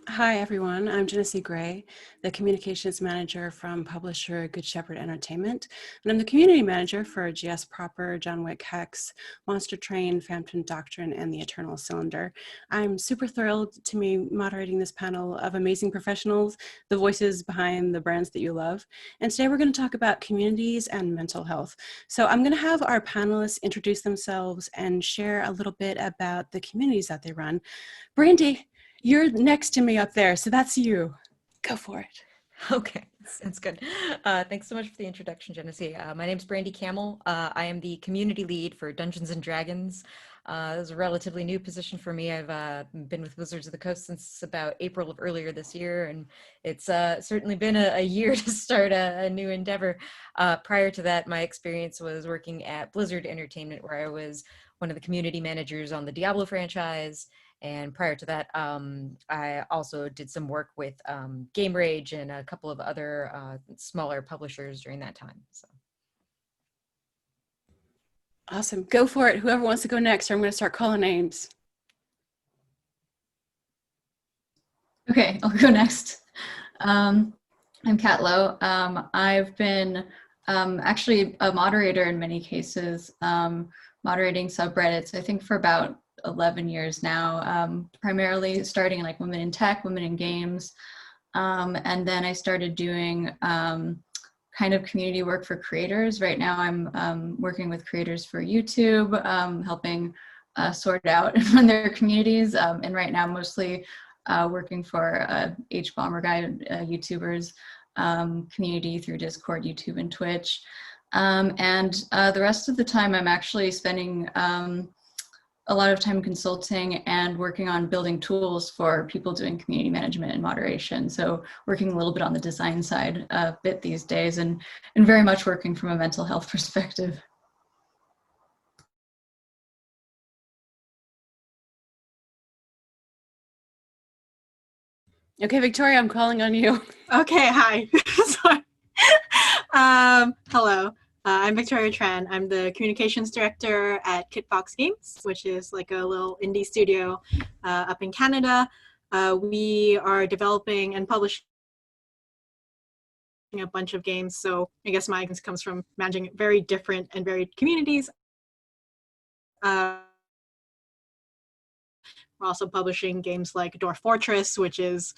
Hi, everyone. I'm Jenesee Gray, the Communications Manager from publisher Good Shepherd Entertainment, and I'm the Community Manager for GS Proper, John Wick Hex, Monster Train, Phantom Doctrine, and The Eternal Cylinder. I'm super thrilled to be moderating this panel of amazing professionals, the voices behind the brands that you love. And today we're going to talk about communities and mental health. So I'm going to have our panelists introduce themselves and share a little bit about the communities that they run. Brandy, you're next to me up there, so that's you. Go for it. Okay, sounds good. Thanks so much for the introduction, Jenesee. My name's Brandy Camel. I am the community lead for Dungeons and Dragons. This is a relatively new position for me. I've been with Wizards of the Coast since about April of earlier this year, and it's certainly been a year to start a new endeavor. Prior to that, my experience was working at Blizzard Entertainment, where I was one of the community managers on the Diablo franchise. And prior to that, I also did some work with Game Rage and a couple of other smaller publishers during that time. So. Awesome. Go for it. Whoever wants to go next, or I'm going to start calling names. Okay, I'll go next. I'm Catlo. I've been actually a moderator in many cases, moderating subreddits, I think for about 11 years now, primarily starting like women in tech, women in games. And then I started doing kind of community work for creators. Right now I'm working with creators for YouTube, helping sort out and run their communities. And right now mostly working for H-Bomber Guy YouTubers community through Discord, YouTube, and Twitch. And the rest of the time I'm actually spending a lot of time consulting and working on building tools for people doing community management and moderation. So working a little bit on the design side a bit these days, and very much working from a mental health perspective. Okay, Victoria, I'm calling on you. Okay, hi. Hello. I'm Victoria Tran. I'm the communications director at Kitbox Games, which is like a little indie studio up in Canada. We are developing and publishing a bunch of games. So I guess my experience comes from managing very different and varied communities. We're also publishing games like Dwarf Fortress, which is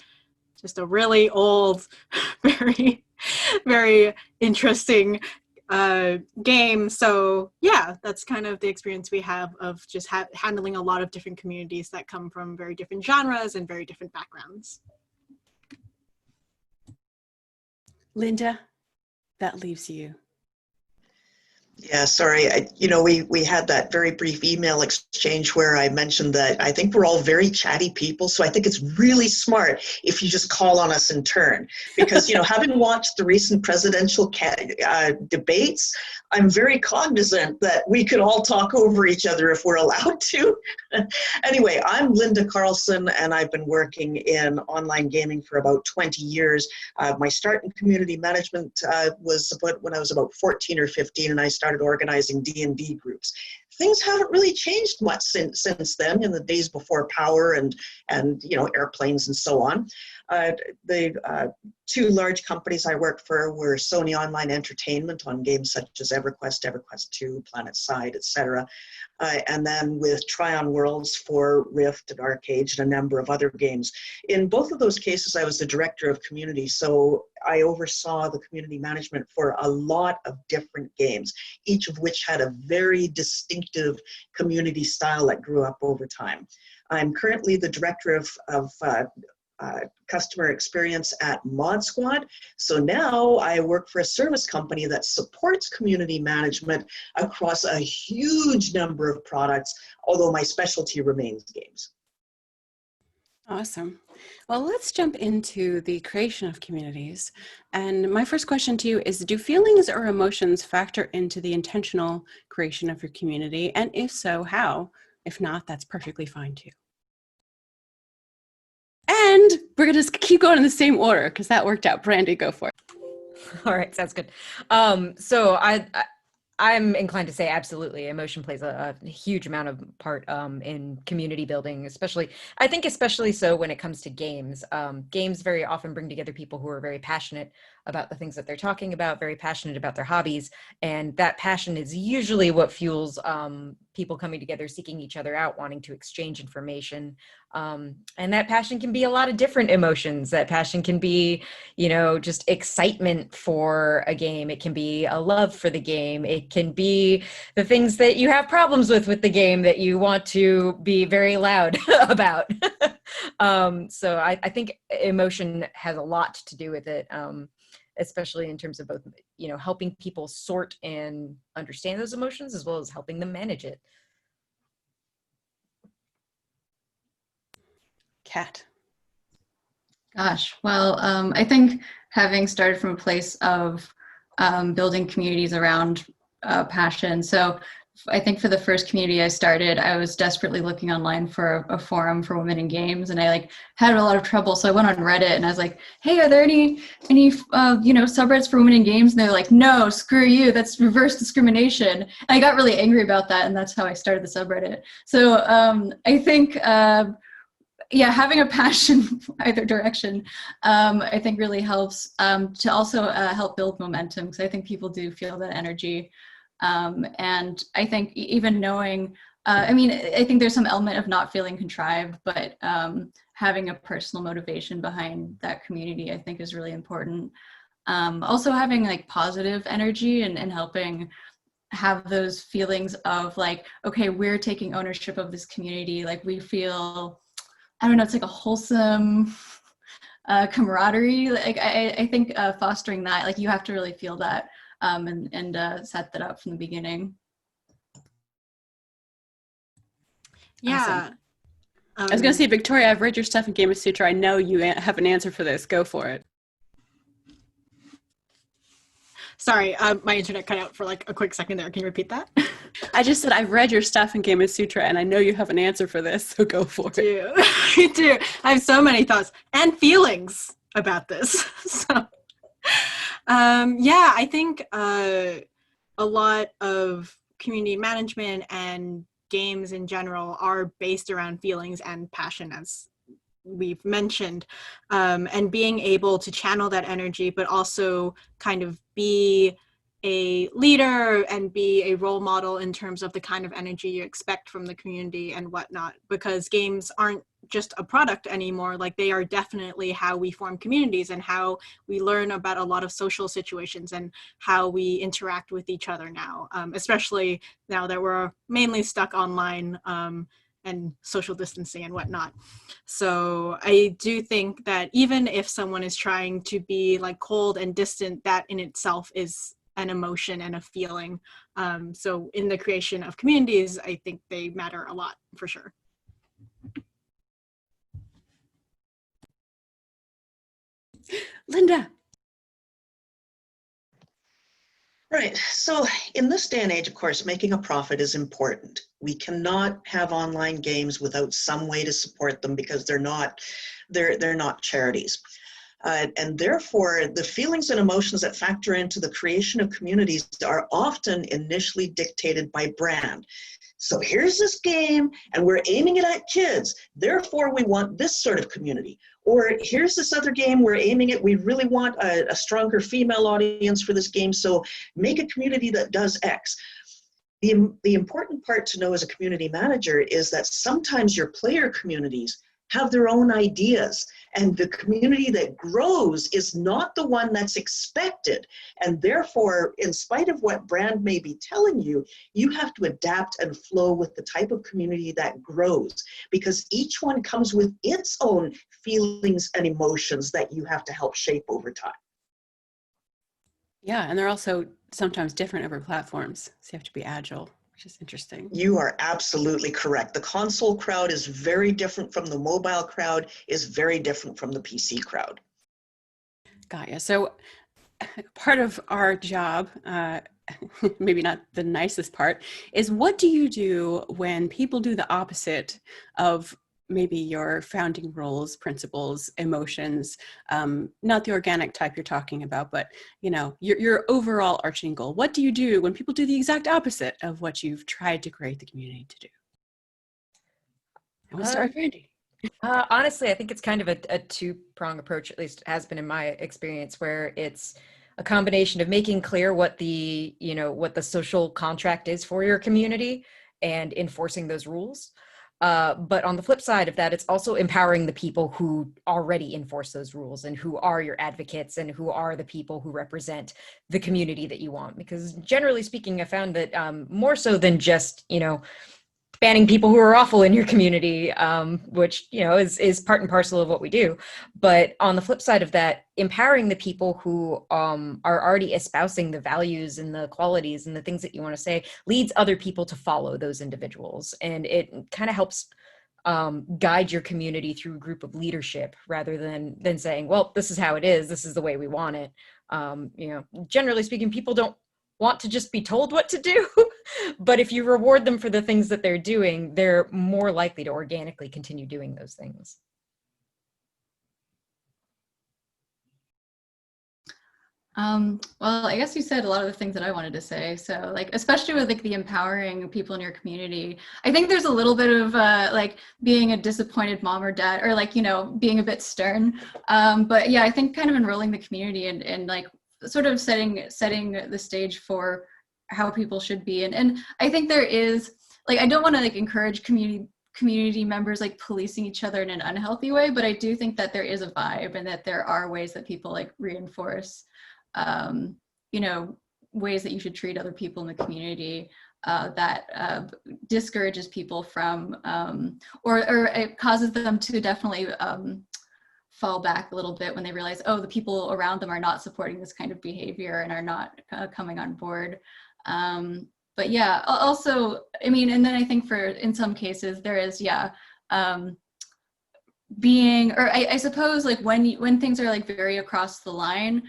just a really old, very, very interesting game. So yeah, that's kind of the experience we have of just handling a lot of different communities that come from very different genres and very different backgrounds. Linda, that leaves you. Yeah, sorry. We had that very brief email exchange where I mentioned that I think we're all very chatty people. So I think it's really smart if you just call on us in turn. Because, having watched the recent presidential debates, I'm very cognizant that we could all talk over each other if we're allowed to. Anyway, I'm Linda Carlson, and I've been working in online gaming for about 20 years. My start in community management was when I was about 14 or 15, and I started organizing D&D groups. Things haven't really changed much since then, in the days before power and airplanes and so on. The two large companies I worked for were Sony Online Entertainment on games such as EverQuest, EverQuest 2, PlanetSide, etc. And then with Tryon Worlds for Rift and Arcade and a number of other games. In both of those cases, I was the director of community, so I oversaw the community management for a lot of different games, each of which had a very distinctive community style that grew up over time. I'm currently the director of customer experience at Mod Squad. So now I work for a service company that supports community management across a huge number of products, although my specialty remains games. Awesome. Well, let's jump into the creation of communities. And my first question to you is, do feelings or emotions factor into the intentional creation of your community? And if so, how? If not, that's perfectly fine too. And we're going to just keep going in the same order because that worked out. Brandy, go for it. All right, sounds good. So I'm inclined to say absolutely. Emotion plays a huge amount of part in community building, especially, I think especially so when it comes to games. Games very often bring together people who are very passionate about the things that they're talking about, very passionate about their hobbies. And that passion is usually what fuels people coming together, seeking each other out, wanting to exchange information. And that passion can be a lot of different emotions. That passion can be, you know, just excitement for a game. It can be a love for the game. It can be the things that you have problems with the game that you want to be very loud about. So I think emotion has a lot to do with it, especially in terms of both, you know, helping people sort and understand those emotions as well as helping them manage it. Kat. Gosh, well, I think having started from a place of building communities around passion. So I think for the first community I started, I was desperately looking online for a forum for women in games, and I like had a lot of trouble. So I went on Reddit and I was like, "Hey, are there any you know, subreddits for women in games?" And they're like, "No, screw you. That's reverse discrimination." And I got really angry about that, and that's how I started the subreddit. So I think. Yeah, having a passion either direction, I think really helps to also help build momentum, because I think people do feel that energy. And I think even knowing, I mean, I think there's some element of not feeling contrived, but having a personal motivation behind that community, I think is really important. Also having like positive energy and helping have those feelings of like, okay, we're taking ownership of this community. Like we feel, I don't know, it's like a wholesome camaraderie. Like I think fostering that, like you have to really feel that and set that up from the beginning. Yeah. Awesome. I was going to say, Victoria, I've read your stuff in Game of Sutra. I know you have an answer for this. Go for it. Sorry, my internet cut out for like a quick second there. Can you repeat that? I just said I've read your stuff in Game of Sutra, and I know you have an answer for this, so go for it. I do. I have so many thoughts and feelings about this. So, yeah, I think a lot of community management and games in general are based around feelings and passion, as we've mentioned, and being able to channel that energy, but also kind of be a leader and be a role model in terms of the kind of energy you expect from the community and whatnot, because games aren't just a product anymore. Like they are definitely how we form communities and how we learn about a lot of social situations and how we interact with each other now, especially now that we're mainly stuck online and social distancing and whatnot. So I do think that even if someone is trying to be like cold and distant, that in itself is an emotion and a feeling. So in the creation of communities, I think they matter a lot for sure. Linda. Right. So in this day and age, of course, making a profit is important. We cannot have online games without some way to support them because they're not charities. And therefore, the feelings and emotions that factor into the creation of communities are often initially dictated by brand. So here's this game, and we're aiming it at kids. Therefore, we want this sort of community. Or here's this other game, we're aiming it, we really want a stronger female audience for this game, so make a community that does X. The important part to know as a community manager is that sometimes your player communities have their own ideas, and the community that grows is not the one that's expected. And therefore, in spite of what brand may be telling you, you have to adapt and flow with the type of community that grows, because each one comes with its own feelings and emotions that you have to help shape over time. Yeah, and they're also sometimes different over platforms, so you have to be agile, which is interesting. You are absolutely correct. The console crowd is very different from the mobile crowd, is very different from the PC crowd. Got you. So part of our job, maybe not the nicest part, is what do you do when people do the opposite of maybe your founding rules, principles, emotions, not the organic type you're talking about, but you know, your overall arching goal. What do you do when people do the exact opposite of what you've tried to create the community to do? And we'll start with Brandy. Honestly, I think it's kind of a two-prong approach, at least it has been in my experience, where it's a combination of making clear what the, you know, what the social contract is for your community and enforcing those rules. But on the flip side of that, it's also empowering the people who already enforce those rules and who are your advocates and who are the people who represent the community that you want. Because generally speaking, I found that more so than just, you know, banning people who are awful in your community, which, you know, is part and parcel of what we do. But on the flip side of that, empowering the people who are already espousing the values and the qualities and the things that you want to say leads other people to follow those individuals. And it kind of helps guide your community through a group of leadership rather than saying, well, this is how it is. This is the way we want it. You know, generally speaking, people don't want to just be told what to do. But if you reward them for the things that they're doing, they're more likely to organically continue doing those things. Well, I guess you said a lot of the things that I wanted to say. So like, especially with like the empowering people in your community, I think there's a little bit of like being a disappointed mom or dad, or like, you know, being a bit stern. But yeah, I think kind of enrolling the community and like sort of setting the stage for how people should be. And I think there is, like, I don't want to like encourage community members like policing each other in an unhealthy way, but I do think that there is a vibe and that there are ways that people like reinforce, you know, ways that you should treat other people in the community that discourages people from, or it causes them to definitely fall back a little bit when they realize, oh, the people around them are not supporting this kind of behavior and are not coming on board. But yeah, also, I mean, and then I think in some cases there is, yeah, being, or I suppose like when things are like very across the line,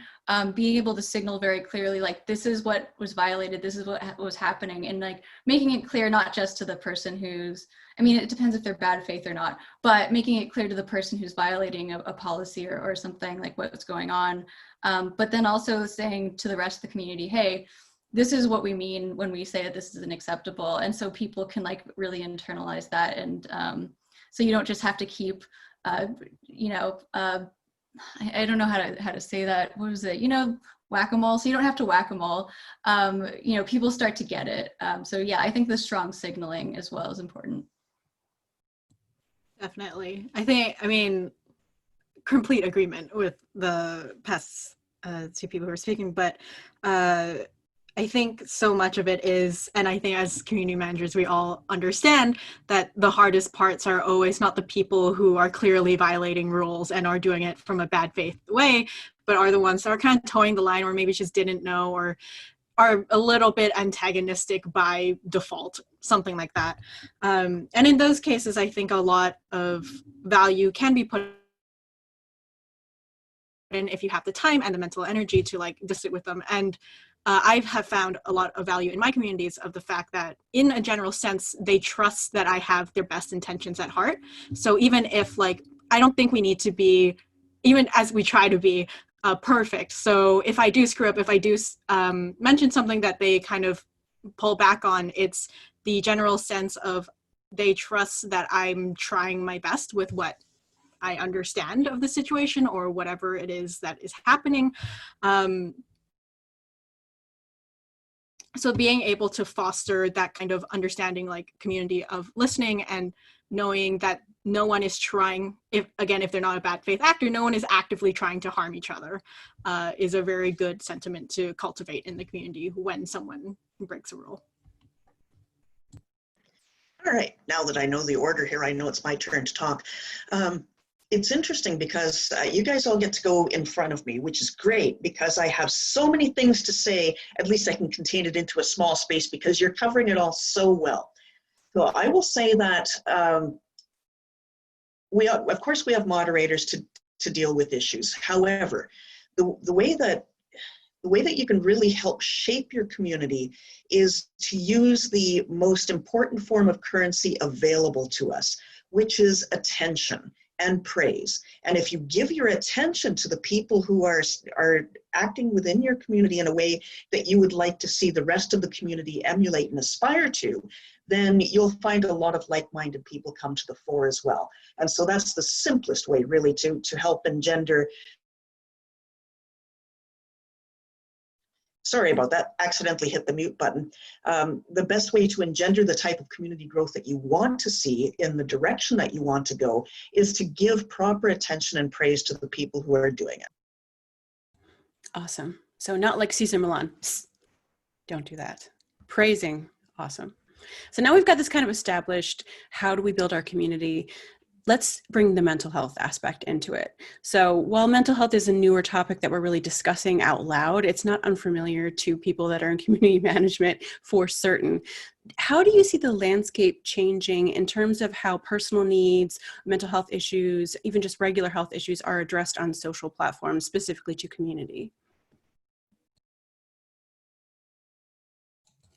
being able to signal very clearly, like, this is what was violated, this is what was happening, and like making it clear not just to the person who's, I mean, it depends if they're bad faith or not, but making it clear to the person who's violating a policy or something, like what's going on. But then also saying to the rest of the community, hey, this is what we mean when we say that this is unacceptable. And so people can like really internalize that. And so you don't just have to keep, you know, I don't know how to say that. What was it? You know, whack-a-mole. So you don't have to whack-a-mole. You know, people start to get it. So yeah, I think the strong signaling as well is important. Definitely. I mean, complete agreement with the past two people who are speaking, but I think so much of it is, and I think as community managers, we all understand that the hardest parts are always not the people who are clearly violating rules and are doing it from a bad faith way, but are the ones that are kind of towing the line, or maybe just didn't know, or are a little bit antagonistic by default, something like that. And in those cases, I think a lot of value can be put in if you have the time and the mental energy to like just sit with them. And I have found a lot of value in my communities of the fact that in a general sense, they trust that I have their best intentions at heart. So even if like, I don't think we need to be, even as we try to be, perfect. So if I do screw up, if I do mention something that they kind of pull back on, it's the general sense of they trust that I'm trying my best with what I understand of the situation or whatever it is that is happening. So being able to foster that kind of understanding, like community of listening and knowing that no one is trying, if they're not a bad faith actor, no one is actively trying to harm each other, is a very good sentiment to cultivate in the community when someone breaks a rule. All right, now that I know the order here, I know it's my turn to talk. It's interesting because you guys all get to go in front of me, which is great because I have so many things to say. At least I can contain it into a small space because you're covering it all so well. So I will say that of course we have moderators to deal with issues. However, the way that the way that you can really help shape your community is to use the most important form of currency available to us, which is attention and praise. And if you give your attention to the people who are acting within your community in a way that you would like to see the rest of the community emulate and aspire to, then you'll find a lot of like-minded people come to the fore as well. And so that's the simplest way really to help engender. Sorry about that, accidentally hit the mute button. The best way to engender the type of community growth that you want to see in the direction that you want to go is to give proper attention and praise to the people who are doing it. Awesome. So not like Cesar Millan. Psst, don't do that. Praising. Awesome. So now we've got this kind of established, how do we build our community? Let's bring the mental health aspect into it. So while mental health is a newer topic that we're really discussing out loud, it's not unfamiliar to people that are in community management for certain. How do you see the landscape changing in terms of how personal needs, mental health issues, even just regular health issues are addressed on social platforms, specifically to community?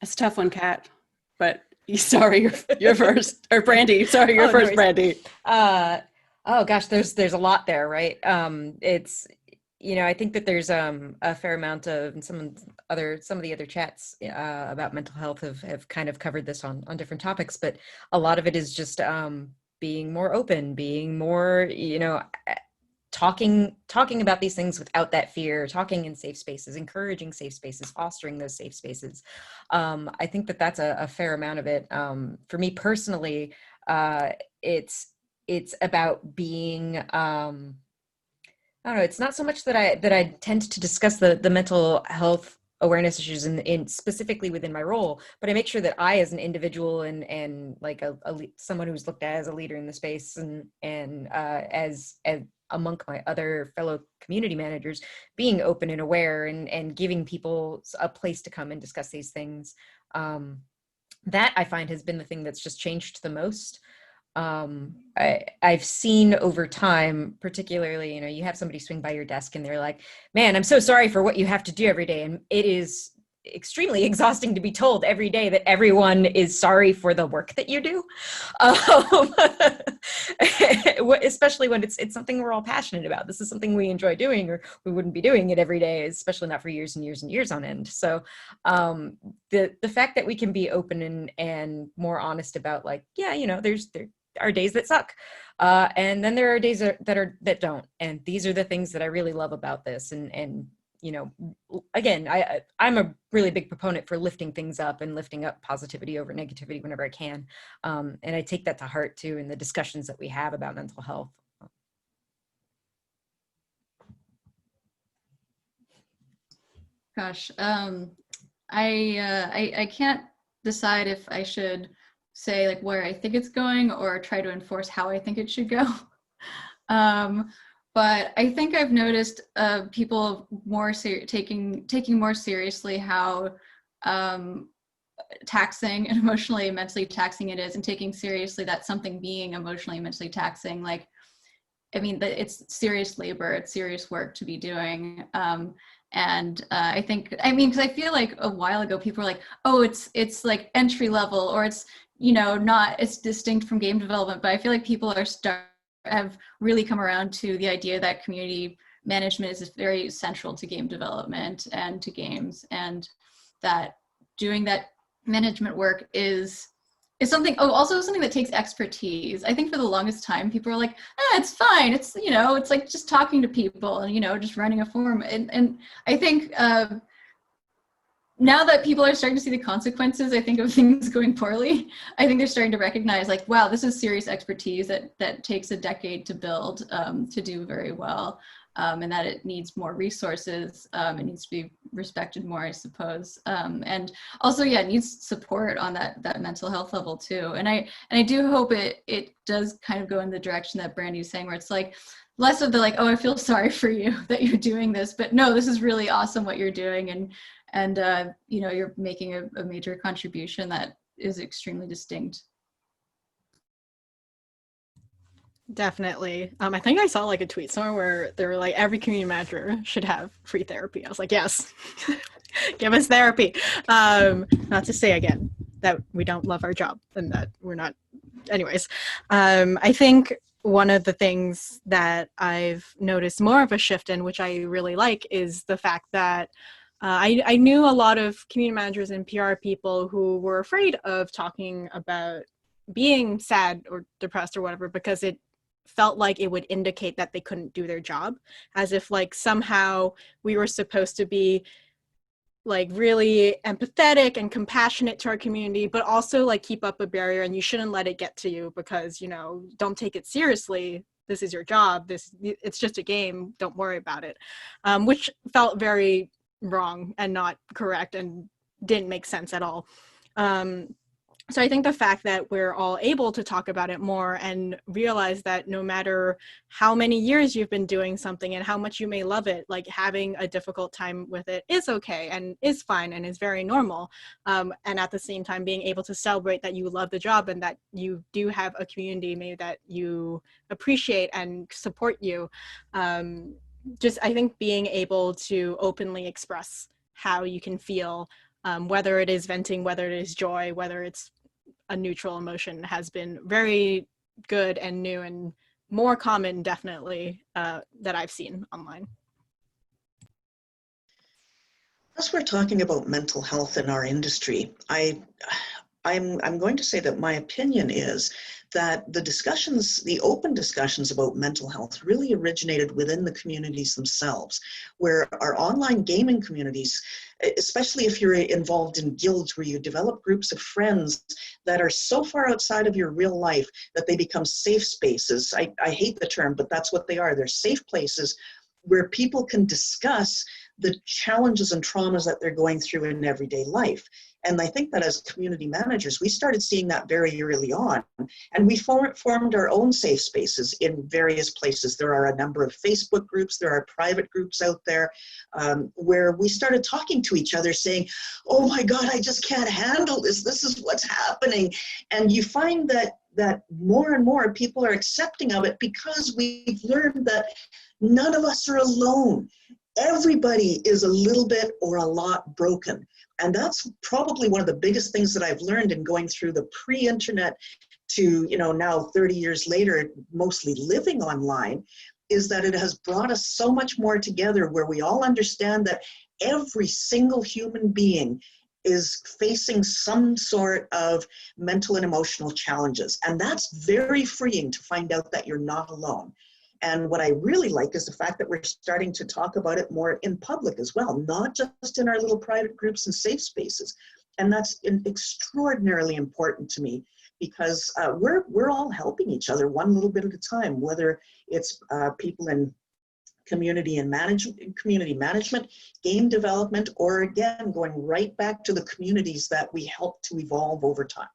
That's a tough one, Kat, but sorry, you're first. Or Brandy, sorry, you're Oh, no first, worries. Brandy. Oh gosh, there's a lot there, right? It's, I think that there's a fair amount of some of the other chats about mental health have kind of covered this on different topics, but a lot of it is just being more open, being more, talking about these things without that fear, talking in safe spaces, encouraging safe spaces, fostering those safe spaces. I think that that's a fair amount of it. For me personally, it's about being, I don't know, it's not so much that I tend to discuss the mental health awareness issues in specifically within my role, but I make sure that I, as an individual and like someone who's looked at as a leader in the space and as among my other fellow community managers, being open and aware and giving people a place to come and discuss these things. That I find has been the thing that's just changed the most. I've seen over time, particularly, you have somebody swing by your desk and they're like, man, I'm so sorry for what you have to do every day. And it is extremely exhausting to be told every day that everyone is sorry for the work that you do. Especially when it's something we're all passionate about. This is something we enjoy doing, or we wouldn't be doing it every day, especially not for years and years and years on end. So the fact that we can be open and more honest about, like, yeah, there are days that suck. And then there are days that don't. And these are the things that I really love about this. And again, I'm a really big proponent for lifting things up and lifting up positivity over negativity whenever I can. And I take that to heart too in the discussions that we have about mental health. Gosh, I can't decide if I should say like where I think it's going or try to enforce how I think it should go. But I think I've noticed people more taking more seriously how taxing and emotionally and mentally taxing it is, and taking seriously that something being emotionally and mentally taxing, like, I mean, that it's serious labor, it's serious work to be doing. And I think, because I feel like a while ago people were like, oh, it's like entry level, or it's, it's distinct from game development. But I feel like people have really come around to the idea that community management is very central to game development and to games, and that doing that management work is something, also something that takes expertise. I think for the longest time, people are like, it's fine. It's, it's like just talking to people and, just running a forum. And I think now that people are starting to see the consequences, I think, of things going poorly, I think they're starting to recognize, like, wow, this is serious expertise that takes a decade to build, to do very well. And that it needs more resources. It needs to be respected more, I suppose. And also, yeah, it needs support on that mental health level too. And I do hope it does kind of go in the direction that Brandy's saying, where it's like less of the like, oh, I feel sorry for you that you're doing this, but no, this is really awesome what you're doing, and you're making a major contribution that is extremely distinct. Definitely. I think I saw like a tweet somewhere where they were like, every community manager should have free therapy. I was like, yes, give us therapy. Not to say again that we don't love our job and that we're not. Anyways, I think one of the things that I've noticed more of a shift in, which I really like, is the fact that I knew a lot of community managers and PR people who were afraid of talking about being sad or depressed or whatever, because it felt like it would indicate that they couldn't do their job, as if like somehow we were supposed to be like really empathetic and compassionate to our community, but also like keep up a barrier, and you shouldn't let it get to you because, you know, don't take it seriously. This is your job. It's just a game. Don't worry about it. Which felt very wrong and not correct and didn't make sense at all. So I think the fact that we're all able to talk about it more and realize that no matter how many years you've been doing something and how much you may love it, like having a difficult time with it is okay and is fine and is very normal. And at the same time, being able to celebrate that you love the job and that you do have a community maybe that you appreciate and support you. Just, I think being able to openly express how you can feel, whether it is venting, whether it is joy, whether it's a neutral emotion, has been very good and new and more common, definitely, that I've seen online. As we're talking about mental health in our industry, I'm going to say that my opinion is that the open discussions about mental health really originated within the communities themselves, where our online gaming communities, especially if you're involved in guilds where you develop groups of friends that are so far outside of your real life that they become safe spaces. I hate the term, but that's what they are. They're safe places where people can discuss the challenges and traumas that they're going through in everyday life. And I think that as community managers, we started seeing that very early on. And we formed our own safe spaces in various places. There are a number of Facebook groups, there are private groups out there where we started talking to each other saying, oh my God, I just can't handle this. This is what's happening. And you find that more and more people are accepting of it because we've learned that none of us are alone. Everybody is a little bit or a lot broken. And that's probably one of the biggest things that I've learned in going through the pre-internet to, you know, now 30 years later, mostly living online, is that it has brought us so much more together where we all understand that every single human being is facing some sort of mental and emotional challenges. And that's very freeing to find out that you're not alone. And what I really like is the fact that we're starting to talk about it more in public as well, not just in our little private groups and safe spaces. And that's extraordinarily important to me because we're all helping each other one little bit at a time, whether it's people in community management, game development, or again, going right back to the communities that we help to evolve over time.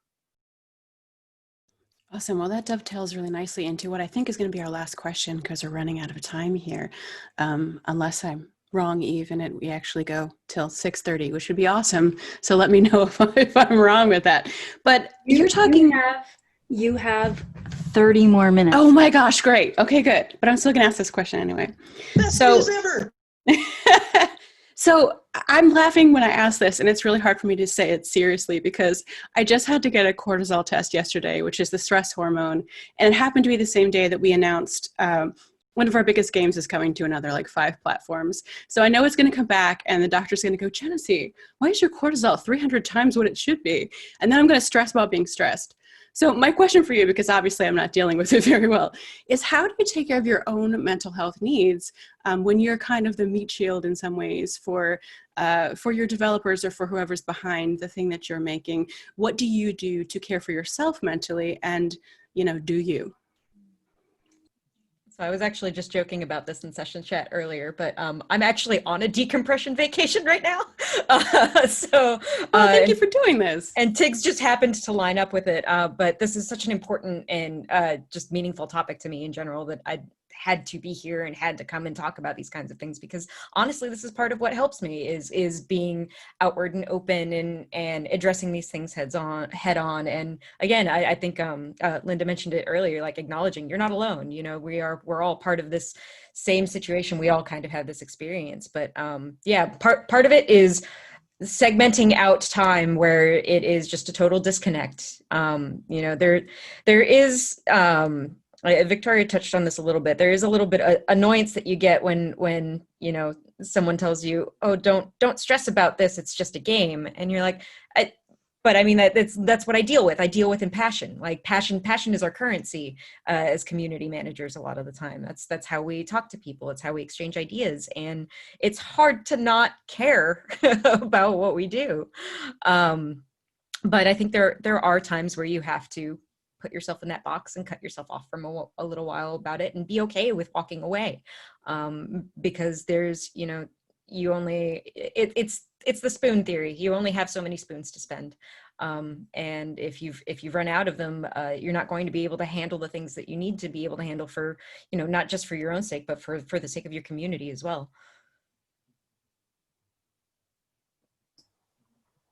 Awesome. Well, that dovetails really nicely into what I think is going to be our last question because we're running out of time here. Unless I'm wrong, Eve, and we actually go till 6:30, which would be awesome. So let me know if I'm wrong with that. But you're talking. You have 30 more minutes. Oh my gosh, great. Okay, good. But I'm still going to ask this question anyway. Best news ever. So I'm laughing when I ask this, and it's really hard for me to say it seriously because I just had to get a cortisol test yesterday, which is the stress hormone. And it happened to be the same day that we announced one of our biggest games is coming to another like 5 platforms. So I know it's going to come back and the doctor's going to go, Jenesee, why is your cortisol 300 times what it should be? And then I'm going to stress about being stressed. So my question for you, because obviously I'm not dealing with it very well, is how do you take care of your own mental health needs when you're kind of the meat shield in some ways for your developers or for whoever's behind the thing that you're making? What do you do to care for yourself mentally? And, you know, do you? So I was actually just joking about this in session chat earlier, but I'm actually on a decompression vacation right now. Thank you for doing this. And TIGS just happened to line up with it. But this is such an important and just meaningful topic to me in general that I had to be here and had to come and talk about these kinds of things, because honestly, this is part of what helps me is being outward and open and addressing these things head on. And again, I think Linda mentioned it earlier, like acknowledging you're not alone. You know, we're all part of this same situation. We all kind of have this experience, but yeah, part of it is segmenting out time where it is just a total disconnect. You know, there is, Victoria touched on this a little bit. There is a little bit of annoyance that you get when, you know, someone tells you, oh, don't stress about this, it's just a game. And you're like, but I mean, that's what I deal with. I deal with in passion. Like passion is our currency as community managers a lot of the time. That's how we talk to people. It's how we exchange ideas. And it's hard to not care about what we do. But I think there are times where you have to put yourself in that box and cut yourself off from a little while about it and be okay with walking away. Because there's, you know, you only, it's the spoon theory. You only have so many spoons to spend. And if you've run out of them, you're not going to be able to handle the things that you need to be able to handle for, you know, not just for your own sake, but for the sake of your community as well.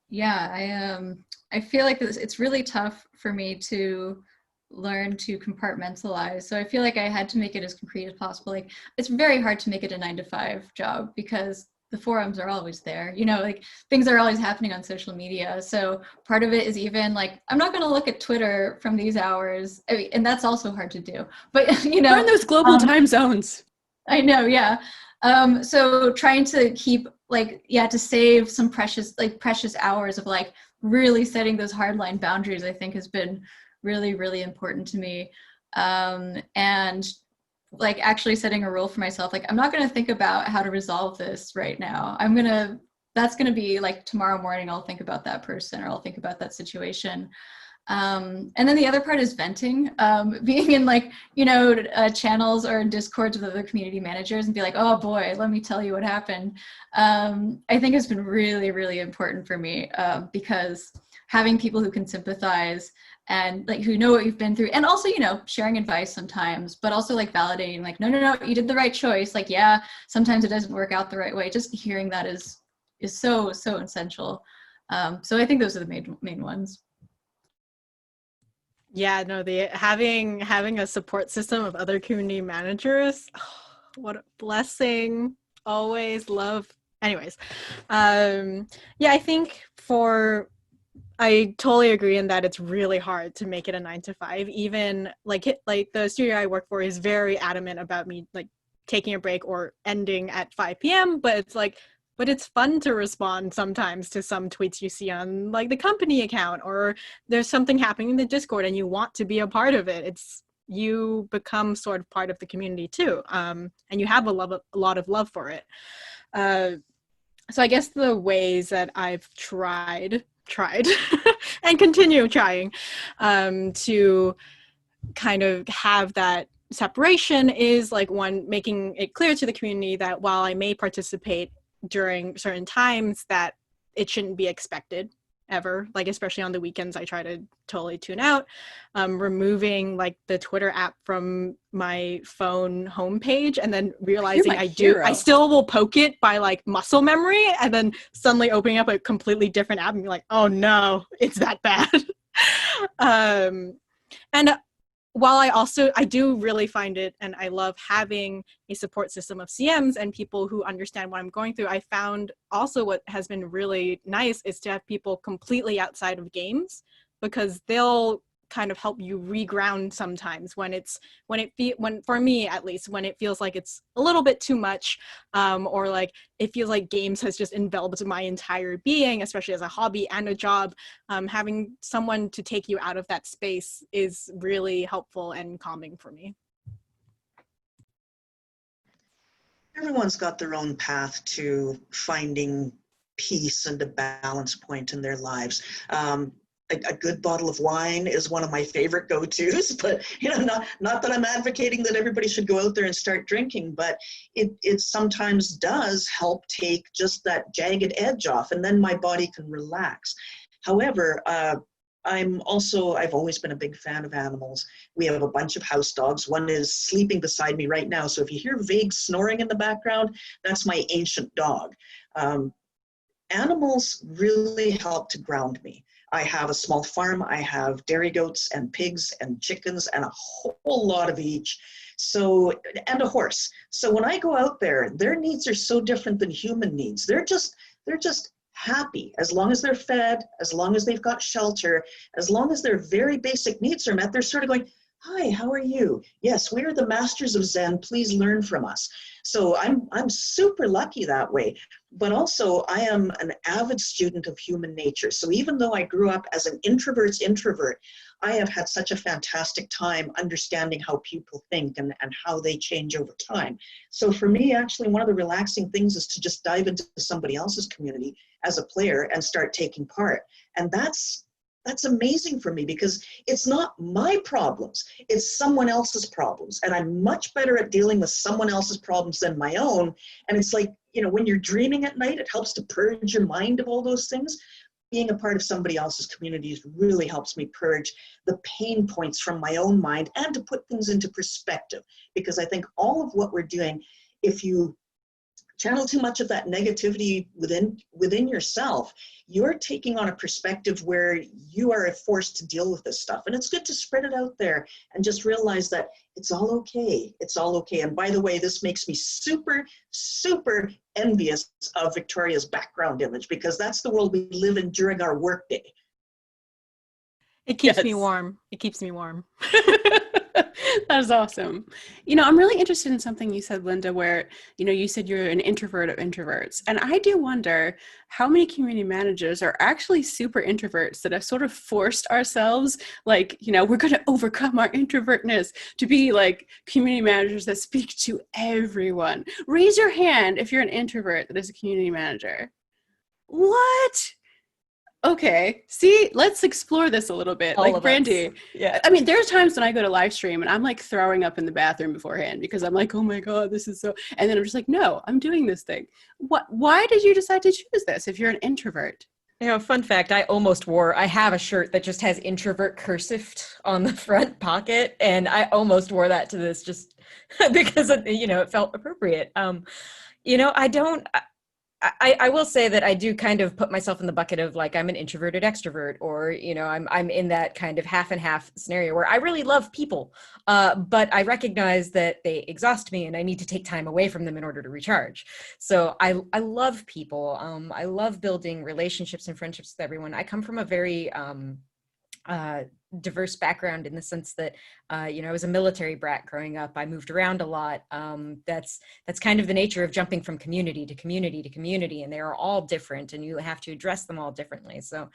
Yeah, I feel like it's really tough for me to learn to compartmentalize. So I feel like I had to make it as concrete as possible. Like it's very hard to make it a 9-to-5 job because the forums are always there, you know, like things are always happening on social media. So part of it is even like, I'm not going to look at Twitter from these hours. I mean, and that's also hard to do, but you know, We're in those global time zones. I know. Yeah. So trying to keep like, yeah, to save some precious hours of like really setting those hardline boundaries, I think has been really, really important to me. And like actually setting a rule for myself, like I'm not going to think about how to resolve this right now. That's going to be like tomorrow morning, I'll think about that person or I'll think about that situation. And then the other part is venting, being in like, you know, channels or discords with other community managers and be like, oh boy, let me tell you what happened. I think it's been really, really important for me because having people who can sympathize and like who know what you've been through, and also, you know, sharing advice sometimes, but also like validating, like, no, you did the right choice. Like, yeah, sometimes it doesn't work out the right way. Just hearing that is so essential. So I think those are the main ones. Yeah, no, having a support system of other community managers, oh, what a blessing. Always love. Anyways, yeah, I think I totally agree in that it's really hard to make it a 9-to-5. Even like the studio I work for is very adamant about me like taking a break or ending at 5 p.m. But it's like, but it's fun to respond sometimes to some tweets you see on like the company account, or there's something happening in the Discord and you want to be a part of it. You become sort of part of the community too, and you have a lot of love for it. So I guess the ways that I've tried and continue trying to kind of have that separation is like one, making it clear to the community that while I may participate during certain times, that it shouldn't be expected ever, like especially on the weekends I try to totally tune out. Removing like the Twitter app from my phone homepage and then realizing I still will poke it by like muscle memory and then suddenly opening up a completely different app and be like, oh no, it's that bad. And while I do really find it, and I love having a support system of CMs and people who understand what I'm going through, I found also what has been really nice is to have people completely outside of games, because they'll kind of help you reground sometimes when for me at least, when it feels like it's a little bit too much, or like it feels like games has just enveloped my entire being, especially as a hobby and a job. Having someone to take you out of that space is really helpful and calming for me. Everyone's got their own path to finding peace and a balance point in their lives. A good bottle of wine is one of my favorite go-tos, but you know, not that I'm advocating that everybody should go out there and start drinking, but it sometimes does help take just that jagged edge off, and then my body can relax. However, I've always been a big fan of animals. We have a bunch of house dogs. One is sleeping beside me right now. So if you hear vague snoring in the background, that's my ancient dog. Animals really help to ground me. I have a small farm. I have dairy goats and pigs and chickens and a whole lot of each. So, and a horse. So when I go out there, their needs are so different than human needs. They're just happy as long as they're fed, as long as they've got shelter, as long as their very basic needs are met. They're sort of going, hi, how are you? Yes, we are the masters of Zen. Please learn from us. So I'm super lucky that way. But also I am an avid student of human nature. So even though I grew up as an introvert's introvert, I have had such a fantastic time understanding how people think and how they change over time. So for me, actually, one of the relaxing things is to just dive into somebody else's community as a player and start taking part. And that's amazing for me because it's not my problems, it's someone else's problems. And I'm much better at dealing with someone else's problems than my own. And it's like, you know, when you're dreaming at night, it helps to purge your mind of all those things. Being a part of somebody else's communities really helps me purge the pain points from my own mind and to put things into perspective. Because I think all of what we're doing, if you channel too much of that negativity within yourself, you're taking on a perspective where you are forced to deal with this stuff. And it's good to spread it out there and just realize that it's all okay. It's all okay. And by the way, this makes me super, super envious of Victoria's background image, because that's the world we live in during our workday. It keeps me warm. It keeps me warm. That is awesome. You know, I'm really interested in something you said, Linda, where, you know, you said you're an introvert of introverts. And I do wonder how many community managers are actually super introverts that have sort of forced ourselves, like, you know, we're going to overcome our introvertness to be like community managers that speak to everyone. Raise your hand if you're an introvert that is a community manager. What? Okay, see, let's explore this a little bit. All like of Brandy, us. Yeah. I mean, there's times when I go to live stream and I'm like throwing up in the bathroom beforehand because I'm like, oh my God, this is so, and then I'm just like, no, I'm doing this thing. Why did you decide to choose this if you're an introvert? You know, fun fact, I have a shirt that just has introvert cursived on the front pocket, and I almost wore that to this just because, you know, it felt appropriate. You know, I will say that I do kind of put myself in the bucket of like, I'm an introverted extrovert, or, you know, I'm in that kind of half and half scenario where I really love people, but I recognize that they exhaust me and I need to take time away from them in order to recharge. So I love people. I love building relationships and friendships with everyone. I come from a very, diverse background in the sense that, you know, I was a military brat growing up. I moved around a lot. That's kind of the nature of jumping from community to community to community, and they are all different and you have to address them all differently. So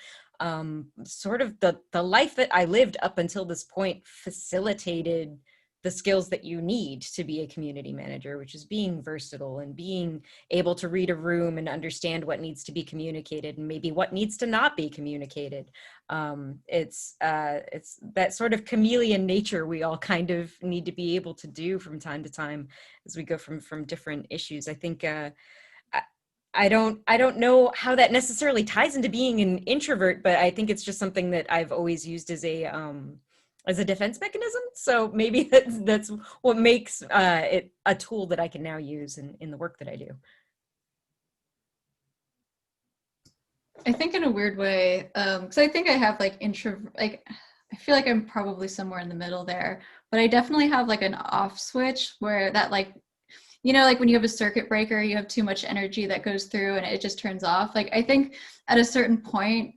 sort of the life that I lived up until this point facilitated the skills that you need to be a community manager, which is being versatile and being able to read a room and understand what needs to be communicated and maybe what needs to not be communicated. It's that sort of chameleon nature we all kind of need to be able to do from time to time as we go from different issues. I think I don't know how that necessarily ties into being an introvert, but I think it's just something that I've always used as a defense mechanism. So maybe that's what makes it a tool that I can now use in the work that I do. I think in a weird way, because I think I have like I feel like I'm probably somewhere in the middle there, but I definitely have like an off switch where that, like, you know, like when you have a circuit breaker, you have too much energy that goes through and it just turns off. Like, I think at a certain point,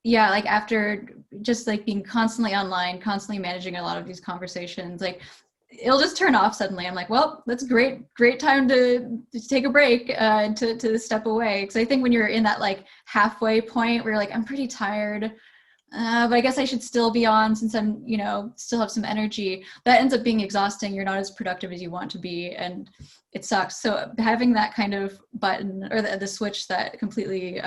yeah, like after just like being constantly online, constantly managing a lot of these conversations, like it'll just turn off suddenly. I'm like, well, that's a great time to take a break, to step away. Because I think when you're in that like halfway point where you're like, I'm pretty tired, but I guess I should still be on since I'm, you know, still have some energy, that ends up being exhausting. You're not as productive as you want to be, and it sucks. So having that kind of button or the switch that completely,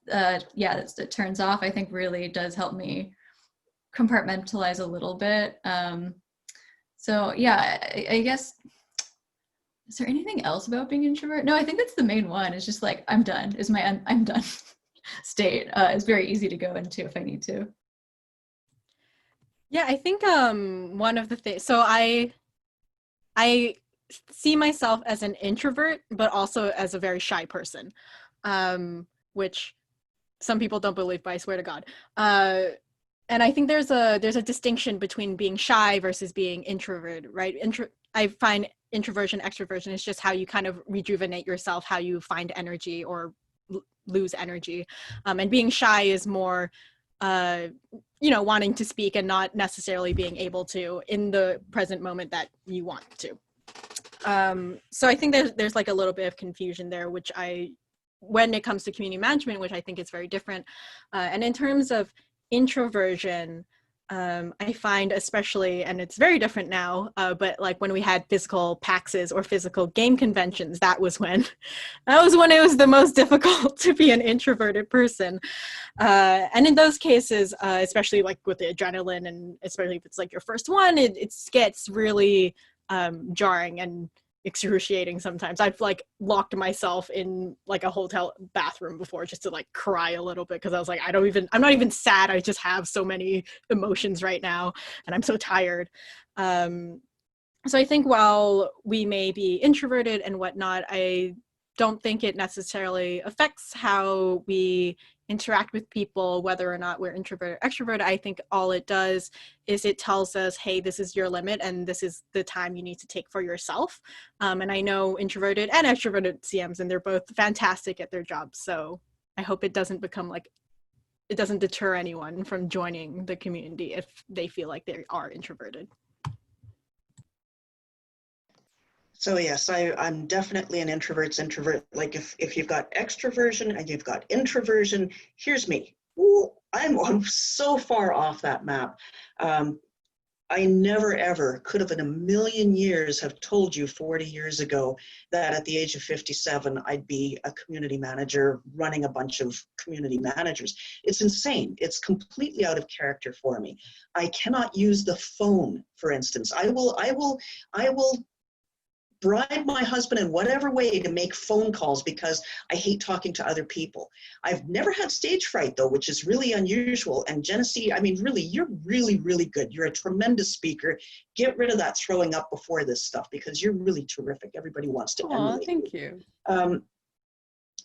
it turns off, I think really does help me compartmentalize a little bit. So yeah, I guess, is there anything else about being an introvert? No, I think that's the main one. It's just like, I'm done, I'm done. state. It's very easy to go into if I need to. Yeah, I think one of the things, so I see myself as an introvert, but also as a very shy person, which some people don't believe, but I swear to God. And I think there's a distinction between being shy versus being introverted, right? I find introversion, extroversion is just how you kind of rejuvenate yourself, how you find energy or lose energy. And being shy is more, wanting to speak and not necessarily being able to in the present moment that you want to. So I think there's like a little bit of confusion there, which when it comes to community management, which I think is very different. And in terms of introversion, I find especially, and it's very different now, but like when we had physical PAXs or physical game conventions, that was when it was the most difficult to be an introverted person. And in those cases, especially like with the adrenaline, and especially if it's like your first one, it gets really jarring and excruciating sometimes. I've like locked myself in like a hotel bathroom before just to like cry a little bit because I was like, I'm not even sad. I just have so many emotions right now and I'm so tired. So I think while we may be introverted and whatnot, I don't think it necessarily affects how we interact with people, whether or not we're introvert or extrovert. I think all it does is it tells us, hey, this is your limit and this is the time you need to take for yourself. And I know introverted and extroverted CMs, and they're both fantastic at their jobs. So I hope it doesn't deter anyone from joining the community if they feel like they are introverted. So yes, I'm definitely an introvert's introvert. Like if you've got extroversion and you've got introversion, here's me. Ooh, I'm so far off that map. I never ever could have in a million years have told you 40 years ago that at the age of 57, I'd be a community manager running a bunch of community managers. It's insane. It's completely out of character for me. I cannot use the phone, for instance. I will bribe my husband in whatever way to make phone calls because I hate talking to other people. I've never had stage fright though, which is really unusual. And Jenesee, I mean, really, you're really, really good. You're a tremendous speaker. Get rid of that throwing up before this stuff because you're really terrific. Everybody wants to emulate. Thank you.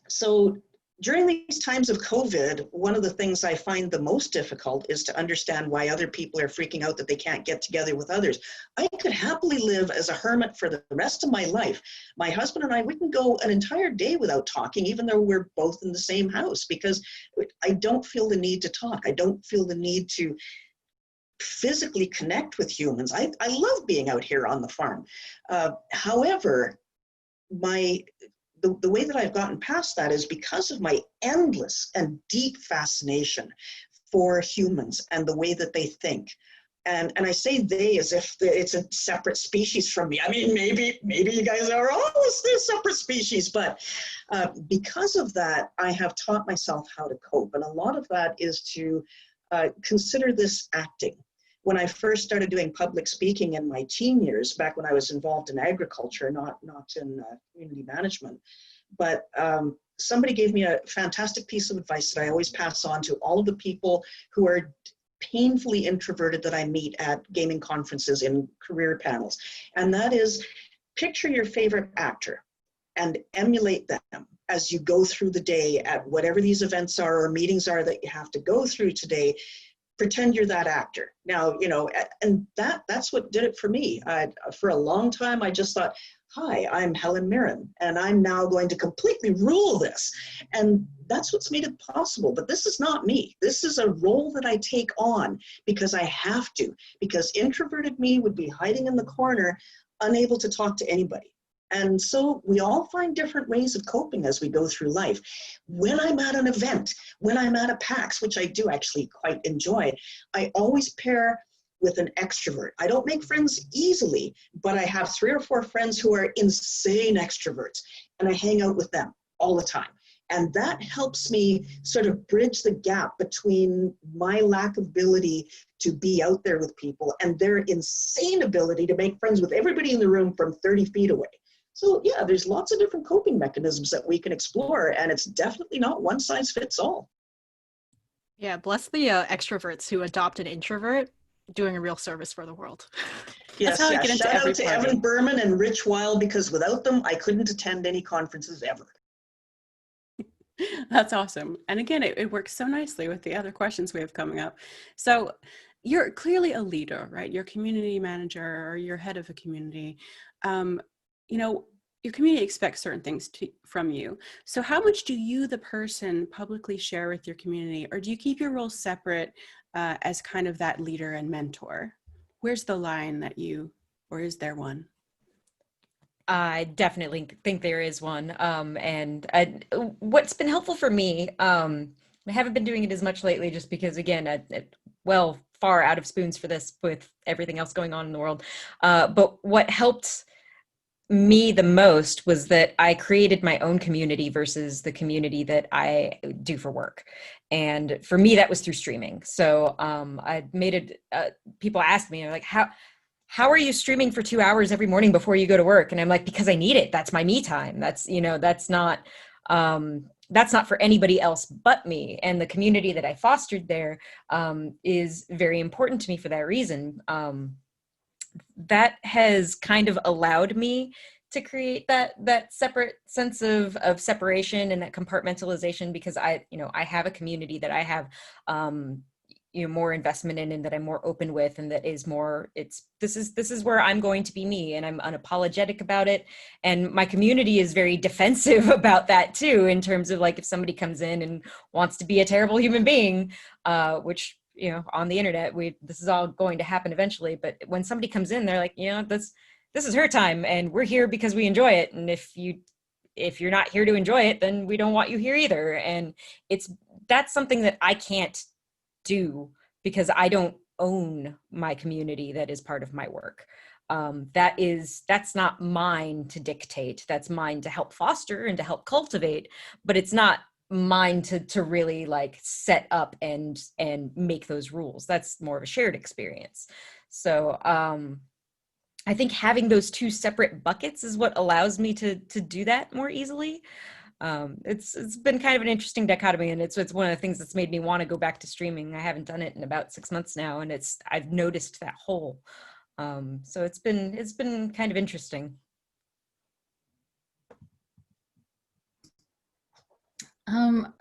So during these times of COVID, one of the things I find the most difficult is to understand why other people are freaking out that they can't get together with others. I could happily live as a hermit for the rest of my life. My husband and I, we can go an entire day without talking, even though we're both in the same house, because I don't feel the need to talk. I don't feel the need to physically connect with humans. I love being out here on the farm. However, the way that I've gotten past that is because of my endless and deep fascination for humans and the way that they think. And I say they as if it's a separate species from me. I mean, maybe you guys are all a separate species, but because of that, I have taught myself how to cope. And a lot of that is to consider this acting. When I first started doing public speaking in my teen years, back when I was involved in agriculture, not in community management, but somebody gave me a fantastic piece of advice that I always pass on to all of the people who are painfully introverted that I meet at gaming conferences in career panels. And that is, picture your favorite actor and emulate them as you go through the day at whatever these events are or meetings are that you have to go through today. Pretend you're that actor. Now, and that's what did it for me. For a long time, I just thought, hi, I'm Helen Mirren, and I'm now going to completely rule this. And that's what's made it possible. But this is not me. This is a role that I take on because I have to, because introverted me would be hiding in the corner, unable to talk to anybody. And so we all find different ways of coping as we go through life. When I'm at an event, when I'm at a PAX, which I do actually quite enjoy, I always pair with an extrovert. I don't make friends easily, but I have 3 or 4 friends who are insane extroverts, and I hang out with them all the time. And that helps me sort of bridge the gap between my lack of ability to be out there with people and their insane ability to make friends with everybody in the room from 30 feet away. So yeah, there's lots of different coping mechanisms that we can explore, and it's definitely not one size fits all. Yeah, bless the extroverts who adopt an introvert, doing a real service for the world. Yes, how I yeah. get into Shout every out to party. Evan Berman and Rich Weil, because without them, I couldn't attend any conferences ever. That's awesome. And again, it works so nicely with the other questions we have coming up. So you're clearly a leader, right? You're a community manager or you're head of a community. You know, your community expects certain things from you. So how much do you, the person, publicly share with your community, or do you keep your roles separate as kind of that leader and mentor? Where's the line that you, or is there one? I definitely think there is one. What's been helpful for me, I haven't been doing it as much lately just because, again, well, far out of spoons for this with everything else going on in the world. But what helped me the most was that I created my own community versus the community that I do for work. And for me, that was through streaming. So I made it, people ask me, like, how are you streaming for 2 hours every morning before you go to work? And I'm like, because I need it. That's my me time. That's, that's not for anybody else but me. And the community that I fostered there is very important to me for that reason. That has kind of allowed me to create that separate sense of separation and that compartmentalization, because I have a community that I have more investment in and that I'm more open with, and that is more, this is where I'm going to be me, and I'm unapologetic about it. And my community is very defensive about that too, in terms of, like, if somebody comes in and wants to be a terrible human being, which, on the internet, this is all going to happen eventually. But when somebody comes in, they're like, this is her time, and we're here because we enjoy it. And if you're not here to enjoy it, then we don't want you here either. And that's something that I can't do because I don't own my community that is part of my work. That's not mine to dictate. That's mine to help foster and to help cultivate, but it's not mine to really, like, set up and make those rules. That's more of a shared experience. So I think having those two separate buckets is what allows me to do that more easily. It's been kind of an interesting dichotomy, and it's one of the things that's made me want to go back to streaming. I haven't done it in about 6 months now, and I've noticed that hole. So it's been kind of interesting.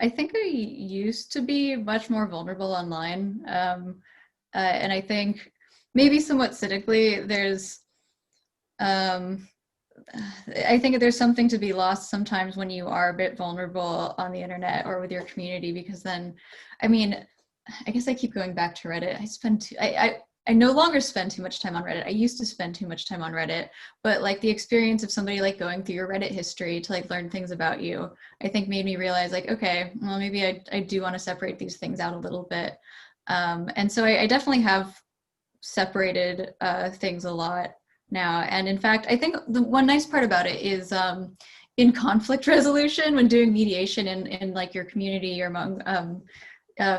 I think I used to be much more vulnerable online. And I think maybe somewhat cynically, I think there's something to be lost sometimes when you are a bit vulnerable on the internet or with your community, because then, I guess I keep going back to Reddit. I no longer spend too much time on Reddit. I used to spend too much time on Reddit, but, like, the experience of somebody, like, going through your Reddit history to, like, learn things about you, I think made me realize, like, okay, well, maybe I do want to separate these things out a little bit. And so I definitely have separated things a lot now. And in fact, I think the one nice part about it is in conflict resolution, when doing mediation in like your community or among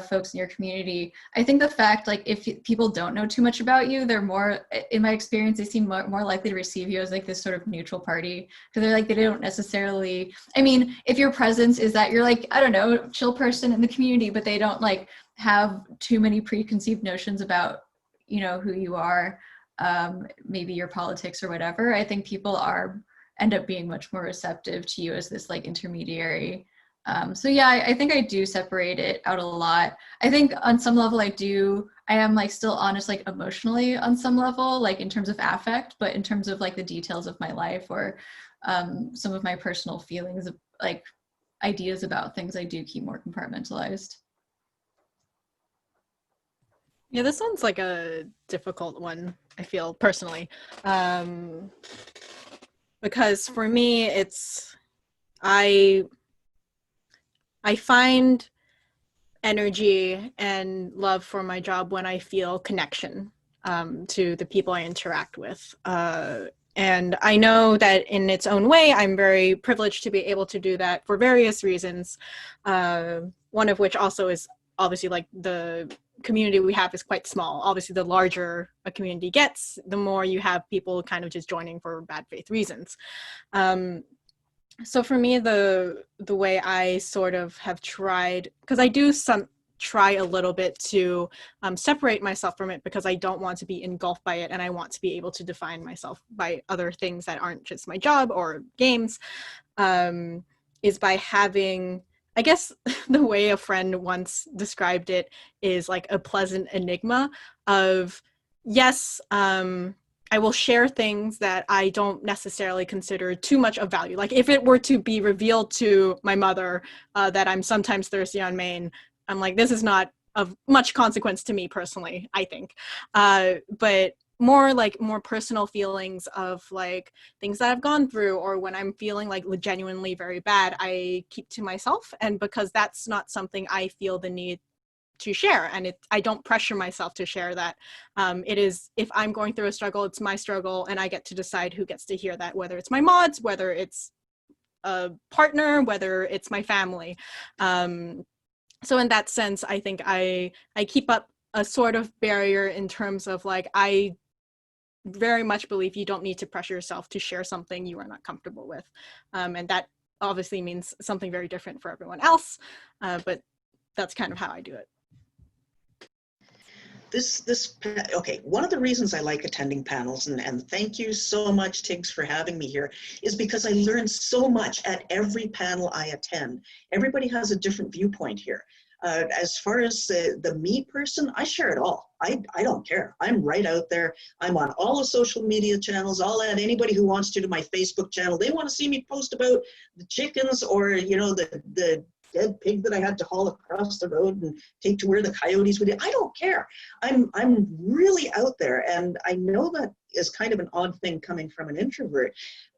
folks in your community, I think the fact, like, if people don't know too much about you, they're more, in my experience, they seem more likely to receive you as, like, this sort of neutral party, because they're like, they don't necessarily, if your presence is that you're, like, I don't know, chill person in the community, but they don't, like, have too many preconceived notions about, who you are, maybe your politics or whatever, I think people end up being much more receptive to you as this, like, intermediary. So yeah, I think I do separate it out a lot. I think on some level I am, like, still honest, like, emotionally on some level, like, in terms of affect, but in terms of, like, the details of my life or some of my personal feelings, like, ideas about things, I do keep more compartmentalized. Yeah, this one's, like, a difficult one, I feel, personally. Because for me, I find energy and love for my job when I feel connection to the people I interact with. And I know that in its own way, I'm very privileged to be able to do that for various reasons. One of which also is obviously, like, the community we have is quite small. Obviously, the larger a community gets, the more you have people kind of just joining for bad faith reasons. So for me, the way I sort of have tried, because I do try a little bit to separate myself from it, because I don't want to be engulfed by it, and I want to be able to define myself by other things that aren't just my job or games, is by having, I guess the way a friend once described it is like a pleasant enigma of, yes, I will share things that I don't necessarily consider too much of value. Like if it were to be revealed to my mother that I'm sometimes thirsty on Maine, I'm like, this is not of much consequence to me personally, I think. But more personal feelings of like things that I've gone through, or when I'm feeling like genuinely very bad, I keep to myself. And because that's not something I feel the need to share, and I don't pressure myself to share that. It is, if I'm going through a struggle, it's my struggle, and I get to decide who gets to hear that, whether it's my mods, whether it's a partner, whether it's my family. So in that sense, I think I keep up a sort of barrier in terms of like, I very much believe you don't need to pressure yourself to share something you are not comfortable with. And that obviously means something very different for everyone else, but that's kind of how I do it. Okay, one of the reasons I like attending panels, and thank you so much, TIGS, for having me here, is because I learn so much at every panel I attend. Everybody has a different viewpoint here. As far as the me person, I share it all. I don't care. I'm right out there. I'm on all the social media channels. I'll add anybody who wants to my Facebook channel. They want to see me post about the chickens, or, you know, the dead pig that I had to haul across the road and take to where the coyotes would eat. I don't care. I'm really out there, and I know that is kind of an odd thing coming from an introvert.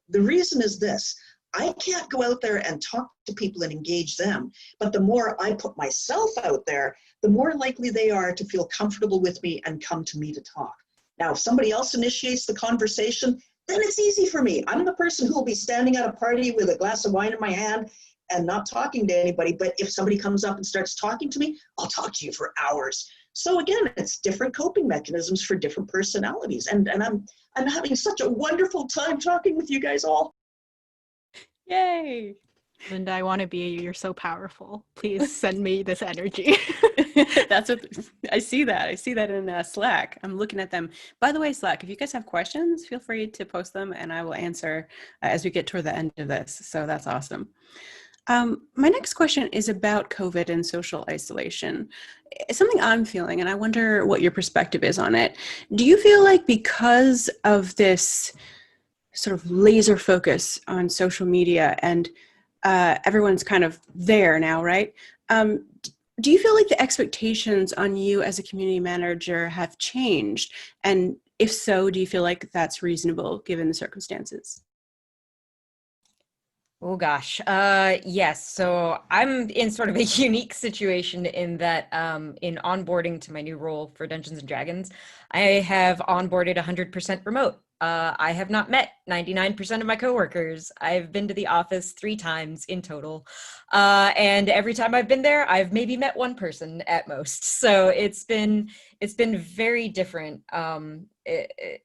The reason is this: I can't go out there and talk to people and engage them, but the more I put myself out there, the more likely they are to feel comfortable with me and come to me to talk. Now, if somebody else initiates the conversation, then it's easy for me. I'm the person who will be standing at a party with a glass of wine in my hand and not talking to anybody. But if somebody comes up and starts talking to me, I'll talk to you for hours. So again, it's different coping mechanisms for different personalities. And I'm having such a wonderful time talking with you guys all. Yay! Linda, I want to be you. You're so powerful. Please send me this energy. That's what I see that. I see that in Slack. I'm looking at them. By the way, Slack, if you guys have questions, feel free to post them and I will answer as we get toward the end of this. So that's awesome. My next question is about COVID and social isolation. It's something I'm feeling, and I wonder what your perspective is on it. Do you feel like because of this sort of laser focus on social media and everyone's kind of there now, right? Do you feel like the expectations on you as a community manager have changed? And if so, do you feel like that's reasonable given the circumstances? Oh gosh, yes. So I'm in sort of a unique situation in that in onboarding to my new role for Dungeons and Dragons, I have onboarded 100% remote. I have not met 99% of my coworkers. I've been to the office 3 times in total. And every time I've been there, I've maybe met one person at most. So it's been very different,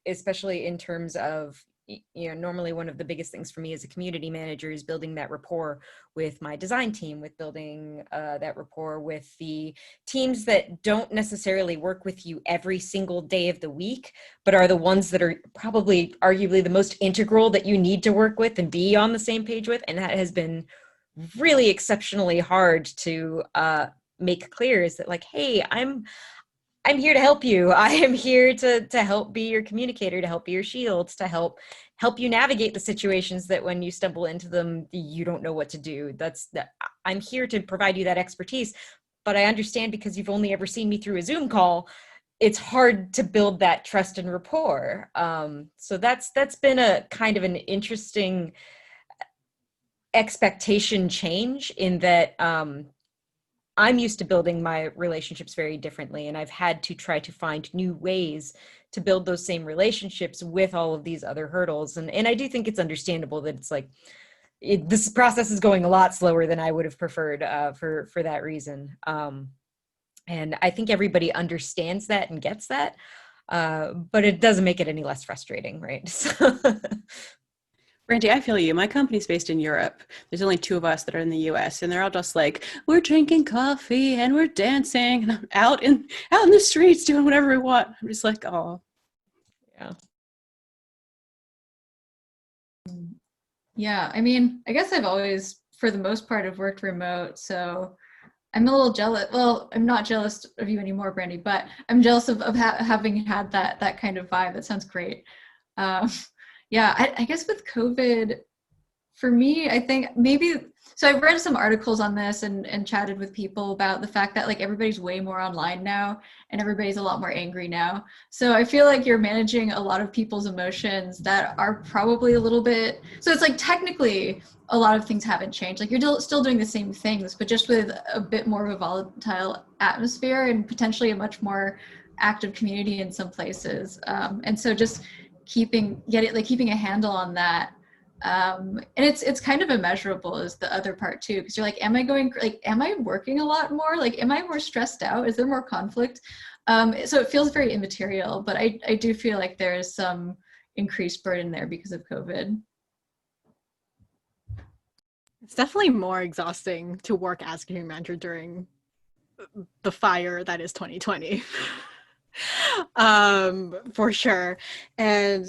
especially in terms of, you know, normally one of the biggest things for me as a community manager is building that rapport with my design team, with building that rapport with the teams that don't necessarily work with you every single day of the week, but are the ones that are probably arguably the most integral that you need to work with and be on the same page with. And that has been really exceptionally hard to make clear, is that like, hey, I'm here to help you. I am here to help be your communicator, to help be your shield, to help you navigate the situations that when you stumble into them, you don't know what to do. I'm here to provide you that expertise, but I understand because you've only ever seen me through a Zoom call, it's hard to build that trust and rapport. So that's been a kind of an interesting expectation change in that I'm used to building my relationships very differently, and I've had to try to find new ways to build those same relationships with all of these other hurdles. And I do think it's understandable that it's like, this process is going a lot slower than I would have preferred for that reason. And I think everybody understands that and gets that, but it doesn't make it any less frustrating, right? Brandy, I feel you. My company's based in Europe. There's only 2 of us that are in the US, and they're all just like, we're drinking coffee and we're dancing and I'm out in the streets doing whatever we want. I'm just like, oh. Yeah. Yeah, I mean, I guess I've always, for the most part, have worked remote, so I'm a little jealous. Well, I'm not jealous of you anymore, Brandy, but I'm jealous of having had that kind of vibe. That sounds great. Yeah, I guess with COVID, for me, I think maybe, so I've read some articles on this and chatted with people about the fact that like everybody's way more online now and everybody's a lot more angry now. So I feel like you're managing a lot of people's emotions that are probably a little bit, so it's like technically a lot of things haven't changed. Like you're still doing the same things, but just with a bit more of a volatile atmosphere and potentially a much more active community in some places. And so just keeping a handle on that. And it's kind of immeasurable is the other part too, because you're like, am I working a lot more? Like, am I more stressed out? Is there more conflict? So it feels very immaterial, but I do feel like there is some increased burden there because of COVID. It's definitely more exhausting to work as a community manager during the fire that is 2020. For sure. And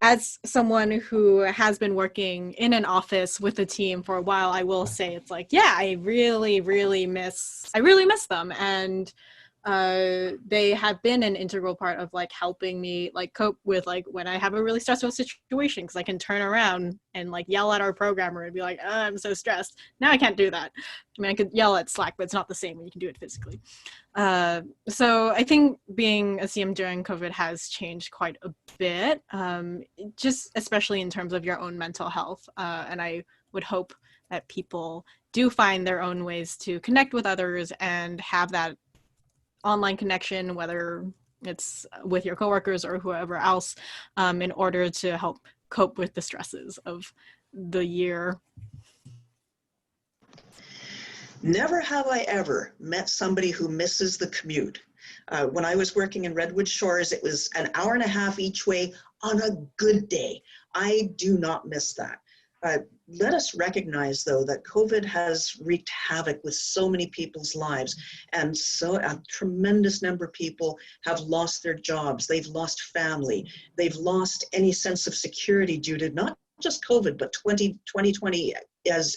as someone who has been working in an office with a team for a while, I will say it's like, yeah, I really miss them. And they have been an integral part of like helping me like cope with like when I have a really stressful situation, because I can turn around and like yell at our programmer and be like, oh, I'm so stressed. Now I can't do that. I mean, I could yell at Slack, but it's not the same when you can do it physically. So I think being a CM during COVID has changed quite a bit, just especially in terms of your own mental health. And I would hope that people do find their own ways to connect with others and have that online connection, whether it's with your coworkers or whoever else, in order to help cope with the stresses of the year. Never have I ever met somebody who misses the commute. When I was working in Redwood Shores, it was an hour and a half each way on a good day. I do not miss that. Let us recognize, though, that COVID has wreaked havoc with so many people's lives, and so a tremendous number of people have lost their jobs, they've lost family, they've lost any sense of security due to not just COVID, but 2020 as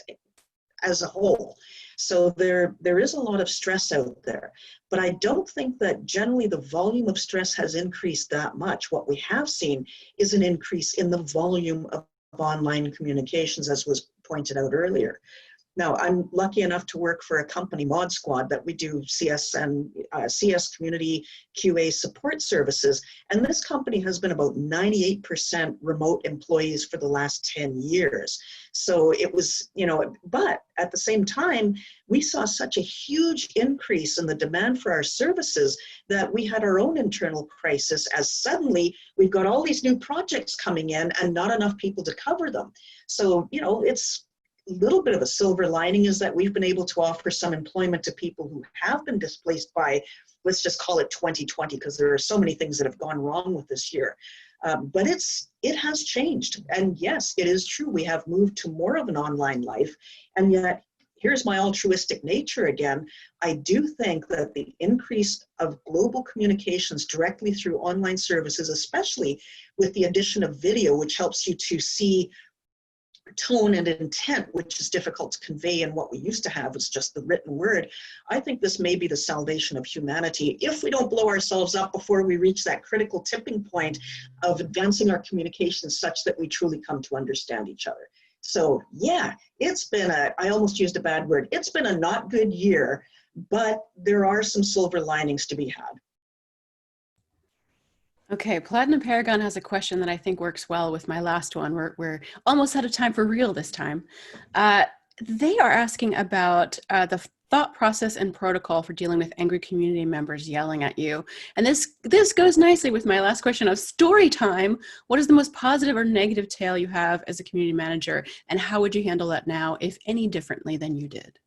a whole. So there is a lot of stress out there, but I don't think that generally the volume of stress has increased that much. What we have seen is an increase in the volume of online communications, as was pointed out earlier. Now, I'm lucky enough to work for a company, Mod Squad, that we do CS and CS community QA support services. And this company has been about 98% remote employees for the last 10 years. So it was, but at the same time, we saw such a huge increase in the demand for our services that we had our own internal crisis, as suddenly we've got all these new projects coming in and not enough people to cover them. So, it's little bit of a silver lining is that we've been able to offer some employment to people who have been displaced by, let's just call it 2020, because there are so many things that have gone wrong with this year. But it has changed. And yes, it is true. We have moved to more of an online life. And yet, here's my altruistic nature again. I do think that the increase of global communications directly through online services, especially with the addition of video, which helps you to see tone and intent, which is difficult to convey, and what we used to have was just the written word. I think this may be the salvation of humanity if we don't blow ourselves up before we reach that critical tipping point of advancing our communications such that we truly come to understand each other. So yeah, it's been I almost used a bad word, it's been a not good year, but there are some silver linings to be had. Okay, Platinum Paragon has a question that I think works well with my last one. We're almost out of time for real this time. They are asking about the thought process and protocol for dealing with angry community members yelling at you. And this goes nicely with my last question of story time. What is the most positive or negative tale you have as a community manager, and how would you handle that now, if any differently than you did?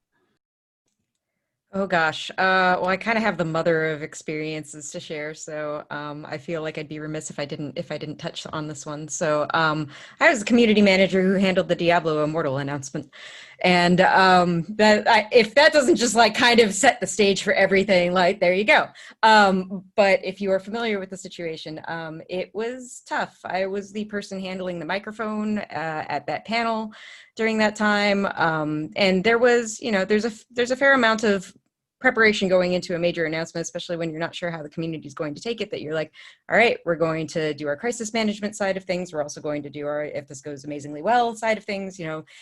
Oh gosh. Well, I kind of have the mother of experiences to share, so I feel like I'd be remiss if I didn't touch on this one. So I was a community manager who handled the Diablo Immortal announcement, and if that doesn't just like kind of set the stage for everything, like there you go. But if you are familiar with the situation, it was tough. I was the person handling the microphone at that panel during that time, and there was, there's a fair amount of preparation going into a major announcement, especially when you're not sure how the community is going to take it, that you're like, all right, we're going to do our crisis management side of things. We're also going to do our, if this goes amazingly well, side of things,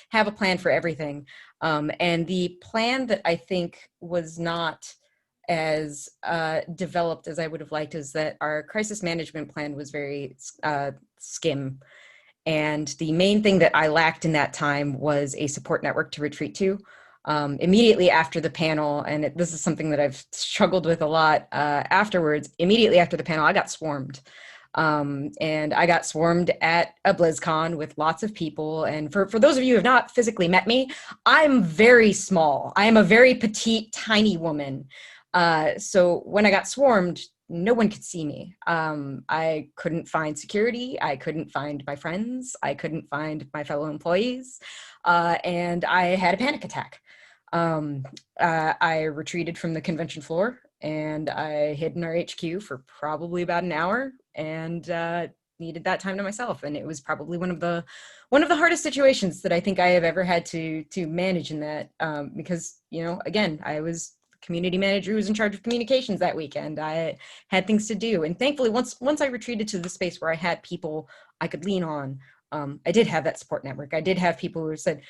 have a plan for everything. And the plan that I think was not as developed as I would have liked is that our crisis management plan was very skim. And the main thing that I lacked in that time was a support network to retreat to. Immediately after the panel, and this is something that I've struggled with a lot afterwards, immediately after the panel, I got swarmed. And I got swarmed at a BlizzCon with lots of people. And for those of you who have not physically met me, I'm very small. I am a very petite, tiny woman. So when I got swarmed, no one could see me. I couldn't find security. I couldn't find my friends. I couldn't find my fellow employees. And I had a panic attack. I retreated from the convention floor and I hid in our HQ for probably about an hour and needed that time to myself. And it was probably one of the hardest situations that I think I have ever had to manage in that, because, again, I was community manager who was in charge of communications that weekend. I had things to do. And thankfully, once I retreated to the space where I had people I could lean on, I did have that support network. I did have people who said,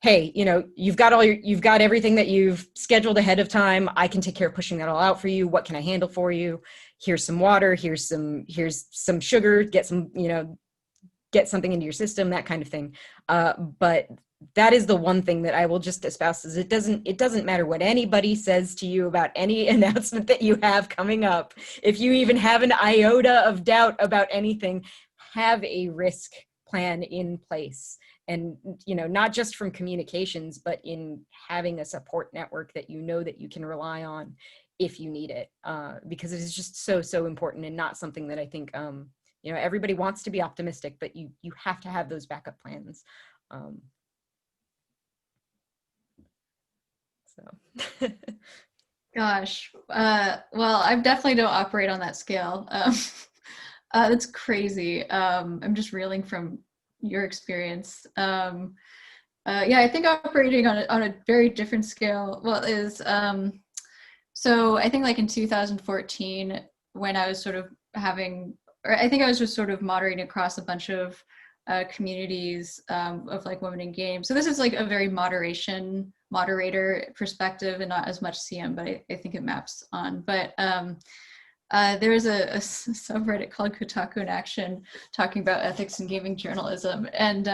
hey, you've got everything that you've scheduled ahead of time. I can take care of pushing that all out for you. What can I handle for you? Here's some water. Here's some sugar. Get something into your system, that kind of thing. But that is the one thing that I will just espouse is it doesn't matter what anybody says to you about any announcement that you have coming up. If you even have an iota of doubt about anything, have a risk plan in place. And, not just from communications, but in having a support network that that you can rely on if you need it, because it is just so important and not something that I think, everybody wants to be optimistic, but you have to have those backup plans. So. Gosh, well, I definitely don't operate on that scale. That's crazy. I'm just reeling from your experience. Yeah, I think operating on a very different scale, so I think like in 2014, when I was sort of I think I was just sort of moderating across a bunch of communities of like women in games. So this is like a very moderator perspective and not as much CM, but I think it maps on. But there was a subreddit called Kotaku in Action talking about ethics in gaming journalism. And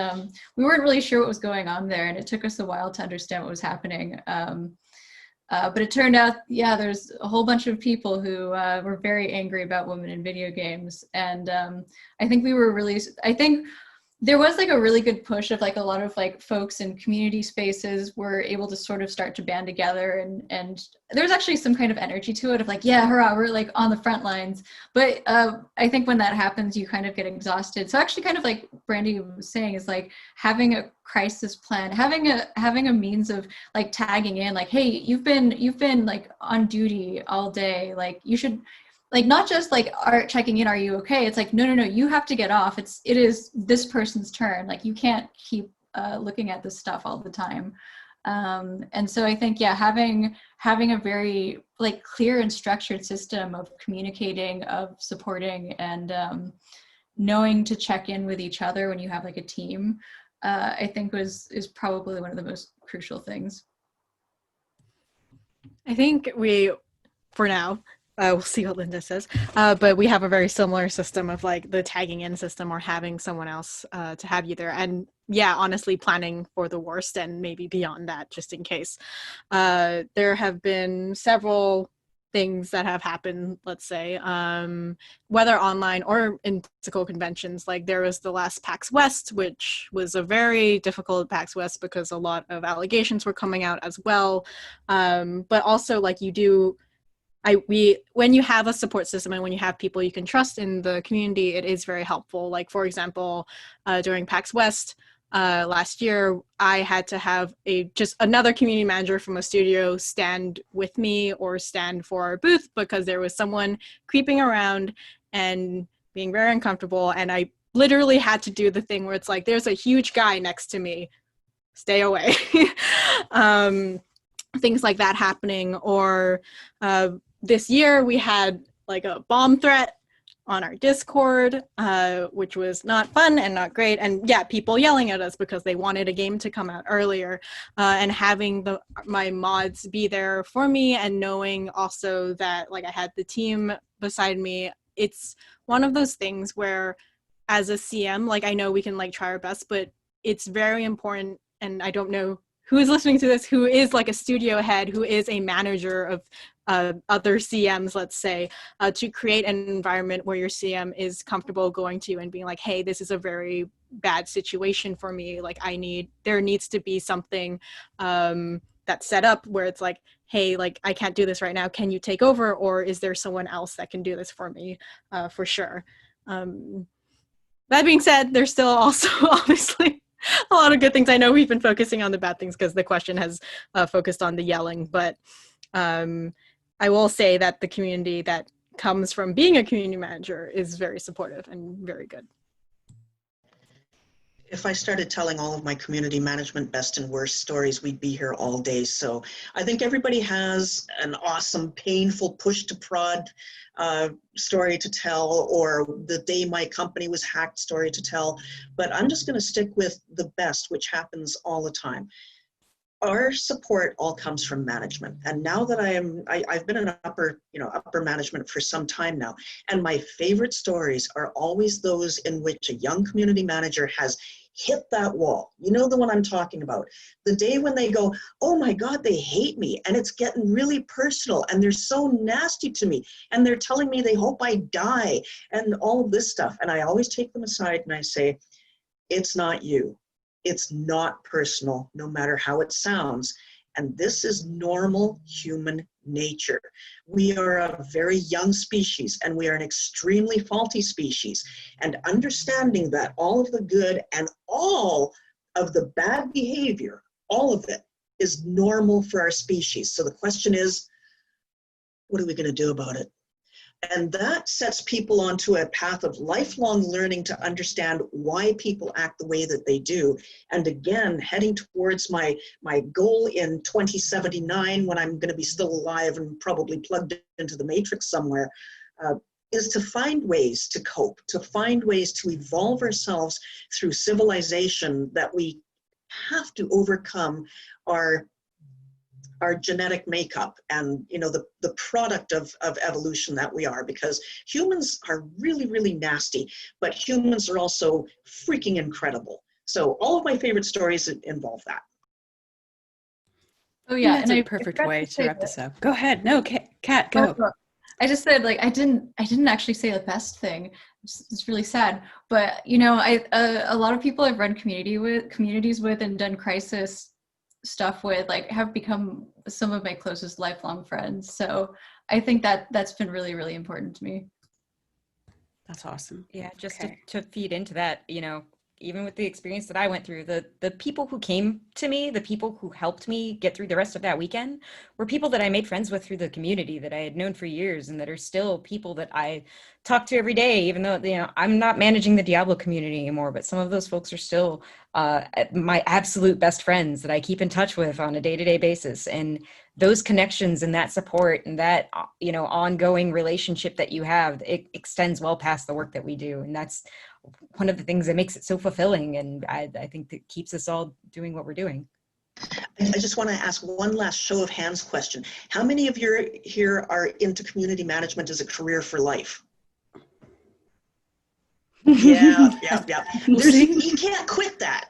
we weren't really sure what was going on there. And it took us a while to understand what was happening. But it turned out, yeah, there's a whole bunch of people who were very angry about women in video games. And I think there was like a really good push of like a lot of like folks in community spaces were able to sort of start to band together, and there's actually some kind of energy to it of like, yeah, hurrah, we're like on the front lines. But I think when that happens, you kind of get exhausted. So actually kind of like Brandy was saying is like having a crisis plan, having a means of like tagging in like, hey, you've been like on duty all day, like you should like not just like checking in, are you okay? It's like, no, you have to get off. It is this person's turn. Like you can't keep looking at this stuff all the time. And so I think, yeah, having a very like clear and structured system of communicating, of supporting, and knowing to check in with each other when you have like a team, I think is probably one of the most crucial things. I think for now, we'll see what Linda says, but we have a very similar system of like the tagging in system or having someone else to have you there. And yeah, honestly, planning for the worst and maybe beyond that, just in case. There have been several things that have happened, let's say, whether online or in physical conventions. Like there was the last PAX West, which was a very difficult PAX West because a lot of allegations were coming out as well. But also like when you have a support system and when you have people you can trust in the community, it is very helpful. Like for example, during PAX West, last year, I had to have just another community manager from a studio stand with me or stand for our booth because there was someone creeping around and being very uncomfortable. And I literally had to do the thing where it's like, there's a huge guy next to me, stay away. Things like that happening. Or this year we had like a bomb threat on our Discord, which was not fun and not great. And yeah, people yelling at us because they wanted a game to come out earlier, and having my mods be there for me and knowing also that like I had the team beside me. It's one of those things where as a CM, like I know we can like try our best, but it's very important. And I don't know who is listening to this, who is like a studio head, who is a manager of other CMs, let's say, to create an environment where your CM is comfortable going to you and being like, hey, this is a very bad situation for me. Like there needs to be something that's set up where it's like, hey, like I can't do this right now. Can you take over? Or is there someone else that can do this for me? For sure. That being said, there's still also obviously a lot of good things. I know we've been focusing on the bad things because the question has focused on the yelling, but I will say that the community that comes from being a community manager is very supportive and very good. If I started telling all of my community management best and worst stories, we'd be here all day. So I think everybody has an awesome, painful push to prod story to tell, or the day my company was hacked story to tell. But I'm just going to stick with the best, which happens all the time. Our support all comes from management. And now that I've been in upper management for some time now, and my favorite stories are always those in which a young community manager has hit that wall. You know the one I'm talking about. The day when they go, oh my God, they hate me, and it's getting really personal, and they're so nasty to me, and they're telling me they hope I die, and all of this stuff. And I always take them aside and I say, it's not you. It's not personal, no matter how it sounds. And this is normal human nature. We are a very young species, and we are an extremely faulty species. And understanding that all of the good and all of the bad behavior, all of it is normal for our species. So the question is, what are we going to do about it? And that sets people onto a path of lifelong learning to understand why people act the way that they do. And again, heading towards my goal in 2079, when I'm going to be still alive and probably plugged into the matrix somewhere, is to find ways to cope, to find ways to evolve ourselves through civilization, that we have to overcome our genetic makeup and the product of evolution that we are, because humans are really, really nasty, but humans are also freaking incredible. So all of my favorite stories involve that. Oh yeah, that's a perfect way to wrap this up. Go ahead. No, Kat, go. I just said, like, I didn't actually say the best thing. It's really sad, but a lot of people I've run communities with and done crisis stuff with, like, have become some of my closest lifelong friends. So I think that's been really, really important to me. That's awesome. Yeah, just to feed into that, even with the experience that I went through, the people who came to me, the people who helped me get through the rest of that weekend were people that I made friends with through the community that I had known for years, and that are still people that I talk to every day, even though, I'm not managing the Diablo community anymore, but some of those folks are still my absolute best friends that I keep in touch with on a day-to-day basis. And those connections and that support and that, ongoing relationship that you have, it extends well past the work that we do. And that's one of the things that makes it so fulfilling. And I think that keeps us all doing what we're doing. I just want to ask one last show of hands question. How many of you here are into community management as a career for life? Yeah. You can't quit that.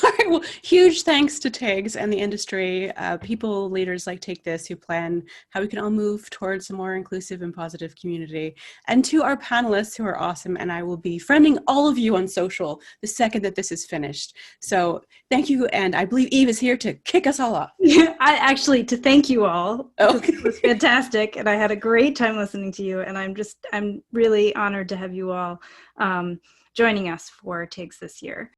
All right, well, huge thanks to TIGS and the industry, people, leaders like Take This who plan how we can all move towards a more inclusive and positive community. And to our panelists who are awesome, and I will be friending all of you on social the second that this is finished. So thank you, and I believe Eve is here to kick us all off. Yeah, actually, to thank you all. Oh. It was fantastic, and I had a great time listening to you, and I'm really honored to have you all joining us for TIGS this year.